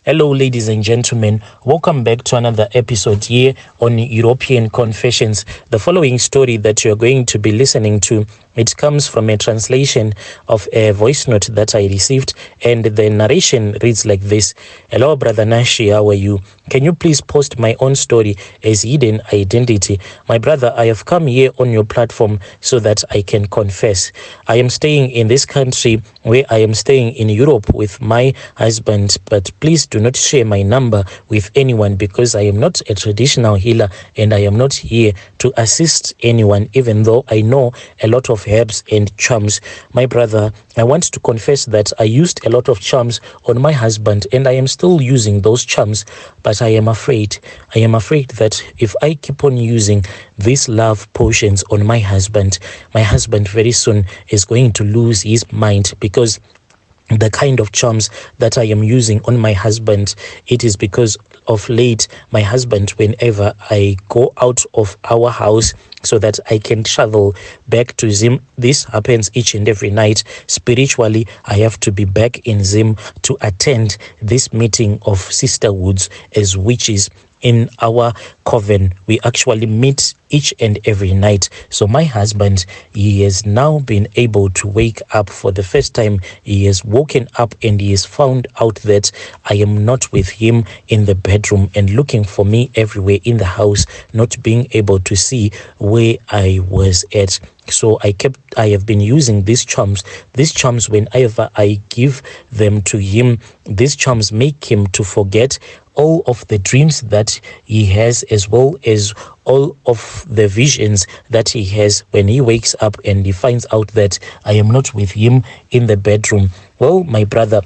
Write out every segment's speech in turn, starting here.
Hello, ladies and gentlemen. Welcome back to another episode here on European Confessions. The following story that you're going to be listening to, it comes from a translation of a voice note that I received, and the narration reads like this. Hello, Brother Nashi, how are you? Can you please post my own story as hidden identity? My brother, I have come here on your platform so that I can confess. I am staying in this country where I am staying in Europe with my husband, but please do not share my number with anyone because I am not a traditional healer and I am not here to assist anyone, even though I know a lot of herbs and charms. My brother, I want to confess that I used a lot of charms on my husband and I am still using those charms, but I am afraid that if I keep on using these love potions on my husband very soon is going to lose his mind, because the kind of charms that I am using on my husband, it is because of late my husband, whenever I go out of our house so that I can travel back to Zim, this happens each and every night. Spiritually, I have to be back in Zim to attend this meeting of sisterhoods as witches. In our coven, we actually meet each and every night. So my husband, he has now been able to wake up for the first time. He has woken up and he has found out that I am not with him in the bedroom and looking for me everywhere in the house, not being able to see where I was at. So I have been using these charms. These charms, whenever I give them to him, these charms make him to forget all of the dreams that he has, as well as all of the visions that he has when he wakes up and he finds out that I am not with him in the bedroom. Well, my brother,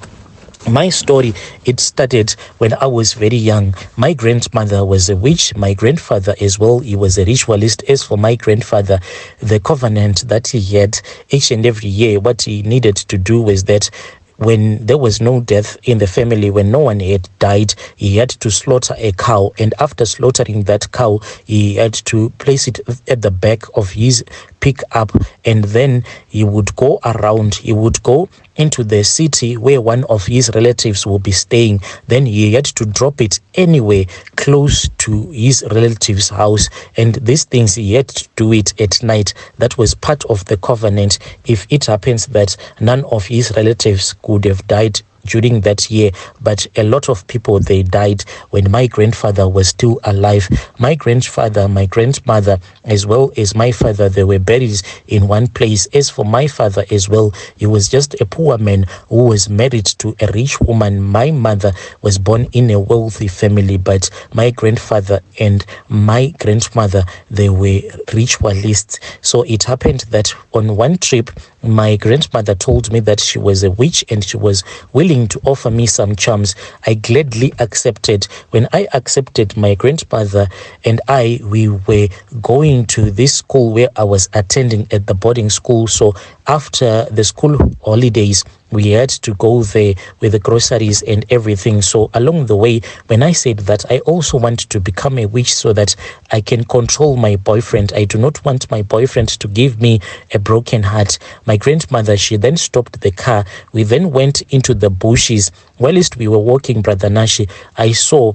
my story, it started when I was very young. My grandmother was a witch. My grandfather as well, he was a ritualist. As for my grandfather, the covenant that he had each and every year, what he needed to do was that when there was no death in the family, when no one had died, he had to slaughter a cow. And after slaughtering that cow, he had to place it at the back of his pickup. And then he would go around, he would go into the city where one of his relatives will be staying. Then he had to drop it anywhere close to his relative's house. And these things, he had to do it at night. That was part of the covenant. If it happens that none of his relatives could have died during that year, but a lot of people, they died when my grandfather was still alive. My grandfather, my grandmother, as well as my father, they were buried in one place. As for my father as well, he was just a poor man who was married to a rich woman. My mother was born in a wealthy family, but my grandfather and my grandmother, they were ritualists. So it happened that on one trip, my grandmother told me that she was a witch and she was willing to offer me some charms. I gladly accepted. When I accepted, my grandmother and we were going to this school where I was attending at the boarding school. So after the school holidays, we had to go there with the groceries and everything. So along the way, when I said that I also want to become a witch so that I can control my boyfriend, I do not want my boyfriend to give me a broken heart. My grandmother, she then stopped the car. We then went into the bushes. Whilst we were walking, Brother Nashi, I saw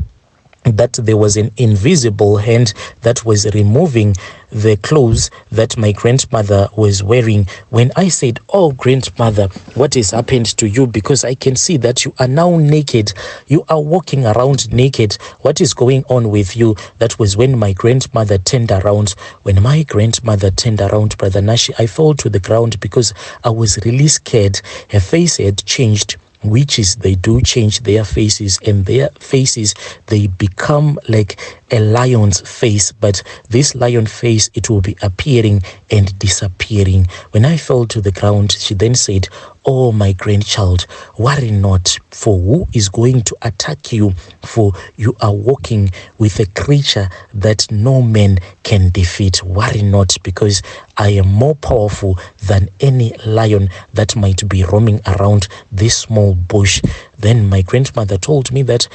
that there was an invisible hand that was removing the clothes that my grandmother was wearing. When I said, "Oh, grandmother, what has happened to you? Because I can see that you are now naked. You are walking around naked. What is going on with you?" That was when my grandmother turned around. When my grandmother turned around, Brother Nashi, I fell to the ground because I was really scared. Her face had changed. Witches, they do change their faces, and their faces, they become like a lion's face, but this lion face, it will be appearing and disappearing. When I fell to the ground, she then said, "Oh, my grandchild, worry not, for who is going to attack you? For you are walking with a creature that no man can defeat. Worry not, because I am more powerful than any lion that might be roaming around this small bush." Then my grandmother told me that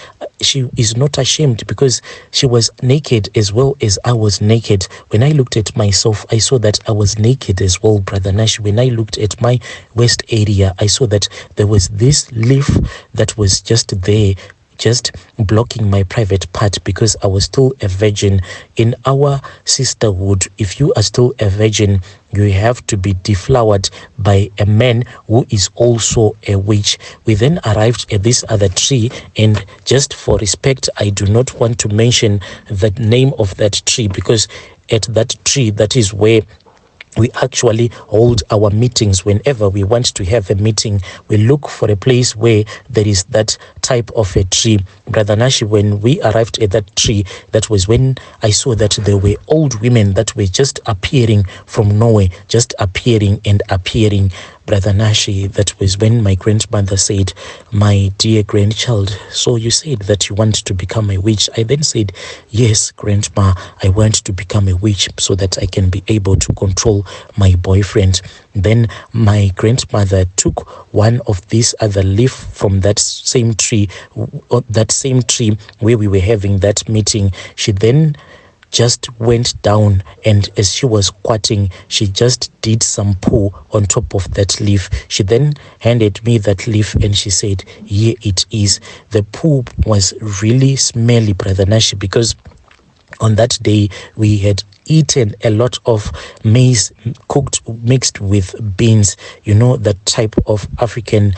she is not ashamed because she was naked as well as I was naked. When I looked at myself, I saw that I was naked as well, Brother Nash. When I looked at my waist area, I saw that there was this leaf that was just there just blocking my private part because I was still a virgin. In our sisterhood, if you are still a virgin, you have to be deflowered by a man who is also a witch. We then arrived at this other tree, and just for respect, I do not want to mention the name of that tree, because at that tree, that is where we actually hold our meetings. Whenever we want to have a meeting, we look for a place where there is that type of a tree. Brother Nashi, when we arrived at that tree, that was when I saw that there were old women that were just appearing from nowhere, just appearing and appearing. Brother Nashi, that was when my grandmother said, "My dear grandchild, so you said that you want to become a witch." I then said, "Yes, grandma, I want to become a witch so that I can be able to control my boyfriend." Then my grandmother took one of these other leaf from that same tree where we were having that meeting. She then just went down, and as she was squatting, she just did some poo on top of that leaf. She then handed me that leaf and she said, "Here it is." The poo was really smelly, Brother Nashi, because on that day we had eaten a lot of maize mixed with beans, that type of African.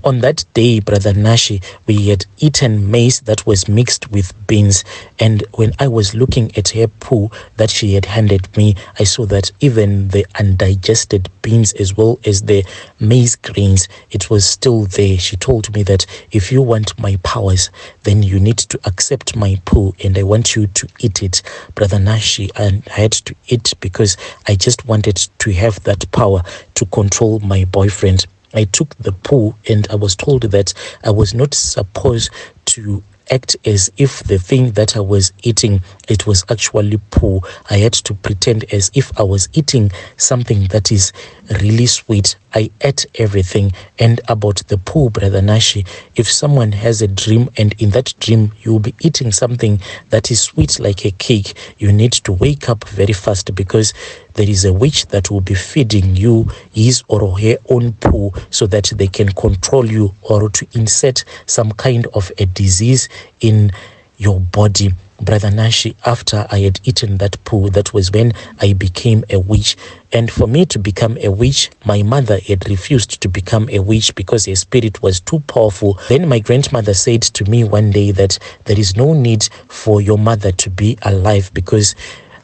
On that day, Brother Nashi, we had eaten maize that was mixed with beans. And when I was looking at her poo that she had handed me, I saw that even the undigested beans as well as the maize grains, it was still there. She told me that if you want my powers, then you need to accept my poo and I want you to eat it. Brother Nashi, and I had to eat because I just wanted to have that power to control my boyfriend. I took the poo and I was told that I was not supposed to act as if the thing that I was eating, it was actually poo. I had to pretend as if I was eating something that is really sweet. I ate everything. And about the poo, Brother Nashi, if someone has a dream and in that dream you'll be eating something that is sweet like a cake, you need to wake up very fast, because there is a witch that will be feeding you his or her own poo so that they can control you or to insert some kind of a disease in your body. Brother Nashi, after I had eaten that poo, that was when I became a witch. And for me to become a witch, my mother had refused to become a witch because her spirit was too powerful. Then my grandmother said to me one day that there is no need for your mother to be alive, because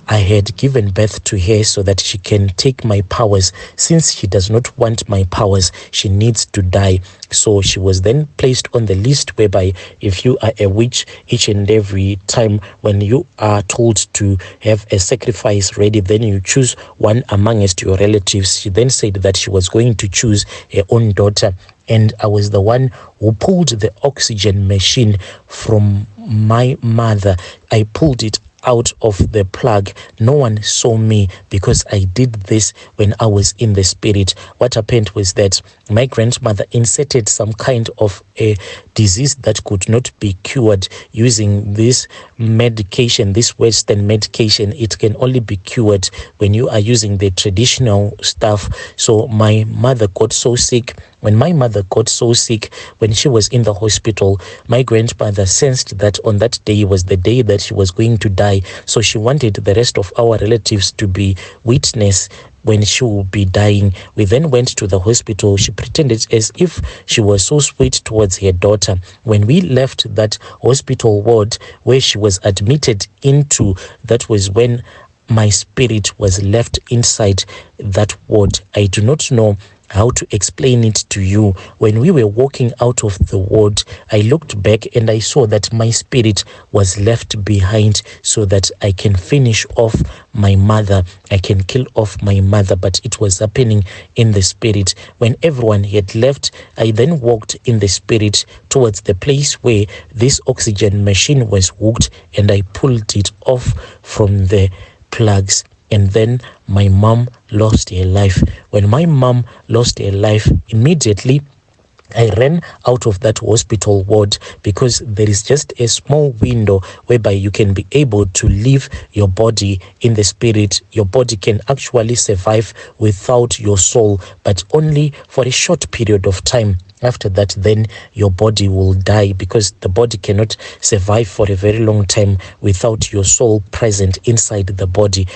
I had given birth to her so that she can take my powers. Since she does not want my powers, she needs to die. So she was then placed on the list whereby if you are a witch, each and every time when you are told to have a sacrifice ready, then you choose one amongst your relatives. She then said that she was going to choose her own daughter. And I was the one who pulled the oxygen machine from my mother. I pulled it out of the plug. No one saw me because I did this when I was in the spirit. What happened was that my grandmother inserted some kind of a disease that could not be cured using this medication, this Western medication. It can only be cured when you are using the traditional stuff. So my mother got so sick. When my mother got so sick, when she was in the hospital, my grandmother sensed that on that day was the day that she was going to die. So she wanted the rest of our relatives to be witness when she will be dying. We then went to the hospital. She pretended as if she was so sweet towards her daughter. When we left that hospital ward where she was admitted into, that was when my spirit was left inside that ward. I do not know how to explain it to you. When we were walking out of the ward, I looked back and I saw that my spirit was left behind so that I can finish off my mother. I can kill off my mother, but it was happening in the spirit. When everyone had left, I then walked in the spirit towards the place where this oxygen machine was hooked, and I pulled it off from the plugs. And then my mom lost her life. When my mom lost her life, immediately I ran out of that hospital ward, because there is just a small window whereby you can be able to leave your body in the spirit. Your body can actually survive without your soul, but only for a short period of time. After that, then your body will die, because the body cannot survive for a very long time without your soul present inside the body.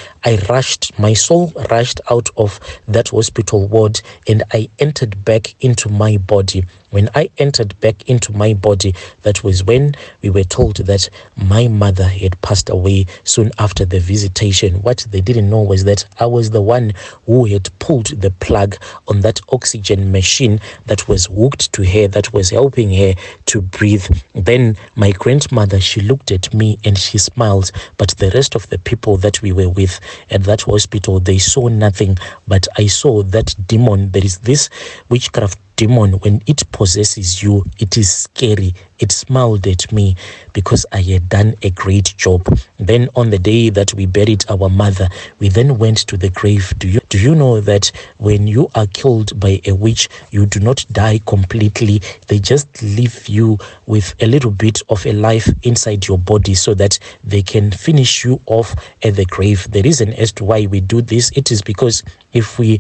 My soul rushed out of that hospital ward, and I entered back into my body. When I entered back into my body, that was when we were told that my mother had passed away soon after the visitation. What they didn't know was that I was the one who had pulled the plug on that oxygen machine that was hooked to her, that was helping her to breathe. Then my grandmother, she looked at me and she smiled, but the rest of the people that we were with at that hospital, they saw nothing. But I saw that demon. There is this witchcraft demon. When it possesses you, it is scary. It smiled at me because I had done a great job. Then on the day that we buried our mother, we then went to the grave. Do you know that when you are killed by a witch, you do not die completely? They just leave you with a little bit of a life inside your body so that they can finish you off at the grave. The reason as to why we do this, it is because if we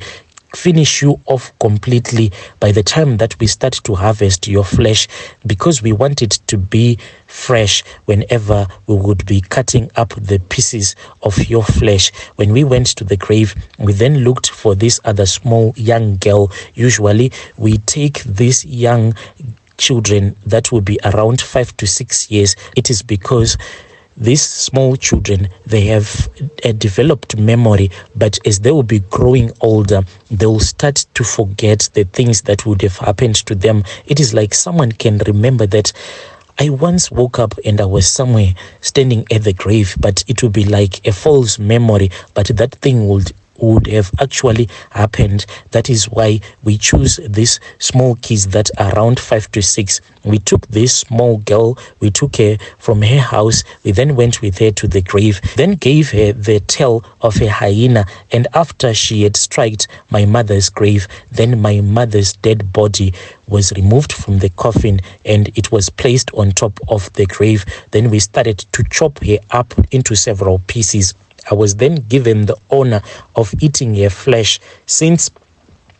finish you off completely, by the time that we start to harvest your flesh, because we want it to be fresh whenever we would be cutting up the pieces of your flesh. When we went to the grave, we then looked for this other small young girl. Usually we take these young children that will be around 5 to 6 years. It is because these small children, they have a developed memory, but as they will be growing older, they will start to forget the things that would have happened to them. It is like someone can remember that I once woke up and I was somewhere standing at the grave, but it would be like a false memory, but that thing would have actually happened. That is why we choose these small kids that are around 5 to 6. We took this small girl, we took her from her house, we then went with her to the grave, then gave her the tail of a hyena, and after she had struck my mother's grave, then my mother's dead body was removed from the coffin and it was placed on top of the grave. Then we started to chop her up into several pieces. I was then given the honor of eating her flesh, since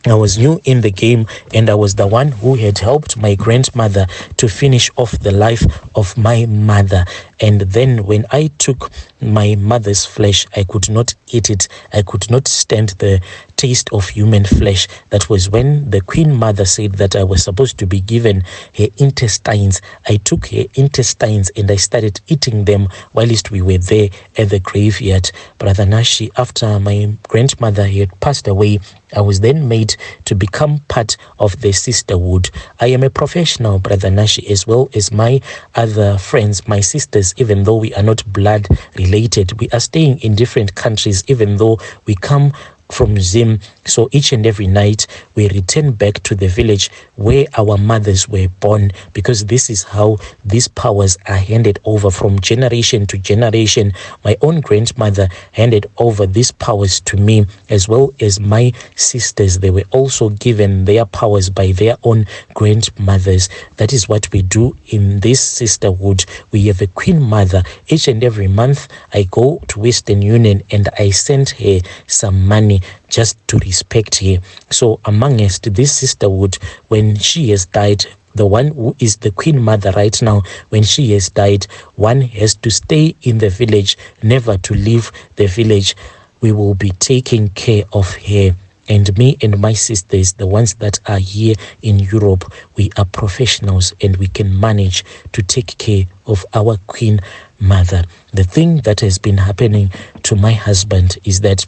I was new in the game and I was the one who had helped my grandmother to finish off the life of my mother. And then when I took my mother's flesh, I could not eat it. I could not stand the taste of human flesh. That was when the Queen Mother said that I was supposed to be given her intestines. I took her intestines and I started eating them whilst we were there at the graveyard. Brother Nashi, after my grandmother had passed away, I was then made to become part of the sisterhood. I am a professional, Brother Nashi, as well as my other friends, my sisters. Even though we are not blood related, we are staying in different countries, even though we come from Zim. So each and every night we return back to the village where our mothers were born, because this is how these powers are handed over from generation to generation. My own grandmother handed over these powers to me, as well as my sisters. They were also given their powers by their own grandmothers. That is what we do in this sisterhood. We have a Queen Mother. Each and every month I go to Western Union and I send her some money just to respect her. So amongst this sisterhood, when she has died, the one who is the Queen Mother right now, when she has died, one has to stay in the village, never to leave the village. We will be taking care of her. And me and my sisters, the ones that are here in Europe, we are professionals and we can manage to take care of our Queen Mother. The thing that has been happening to my husband is that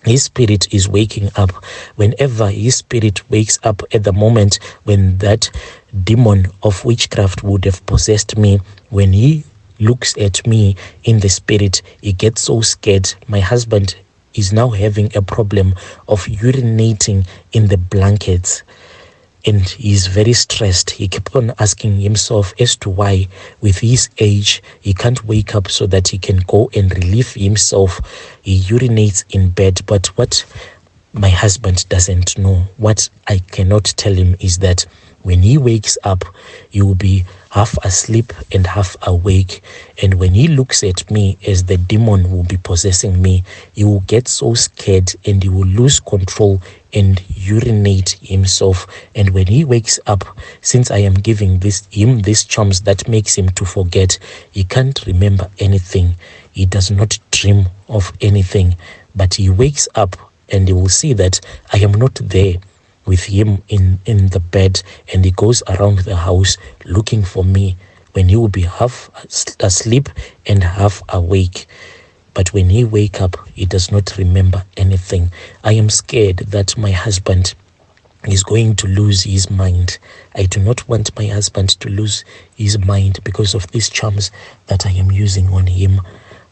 his spirit is waking up. Whenever his spirit wakes up, at the moment when that demon of witchcraft would have possessed me, when he looks at me in the spirit, he gets so scared. My husband is now having a problem of urinating in the blankets, and he's very stressed. He kept on asking himself as to why, with his age, he can't wake up so that he can go and relieve himself. He urinates in bed. But what my husband doesn't know, what I cannot tell him, is that when he wakes up, he will be half asleep and half awake. And when he looks at me as the demon will be possessing me, he will get so scared and he will lose control and urinate himself. And when he wakes up, since I am giving him these charms that makes him to forget, he can't remember anything. He does not dream of anything, but he wakes up and he will see that I am not there with him in the bed, and he goes around the house looking for me when he will be half asleep and half awake. But when he wake up, he does not remember anything. I am scared that my husband is going to lose his mind. I do not want my husband to lose his mind because of these charms that I am using on him.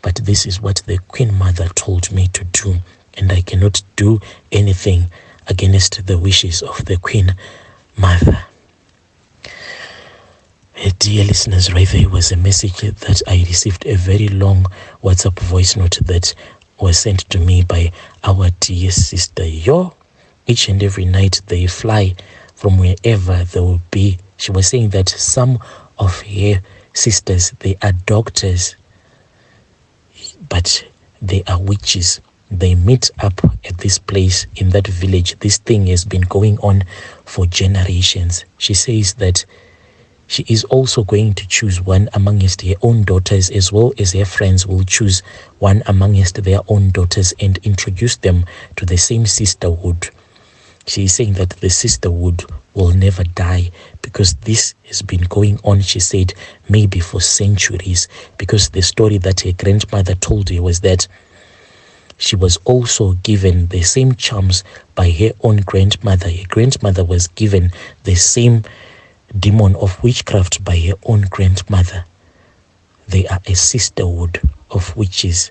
But this is what the Queen Mother told me to do, and I cannot do anything against the wishes of the Queen Mother. Dear listeners, right there was a message that I received, a very long WhatsApp voice note that was sent to me by our dear sister. Each and every night they fly from wherever they will be. She was saying that some of her sisters, they are doctors, but they are witches. They meet up at this place in that village. This thing has been going on for generations. She says that she is also going to choose one amongst her own daughters, as well as her friends will choose one amongst their own daughters and introduce them to the same sisterhood. She is saying that the sisterhood will never die because this has been going on, she said, maybe for centuries, because the story that her grandmother told her was that she was also given the same charms by her own grandmother. Her grandmother was given the same demon of witchcraft by her own grandmother. They are a sisterhood of witches.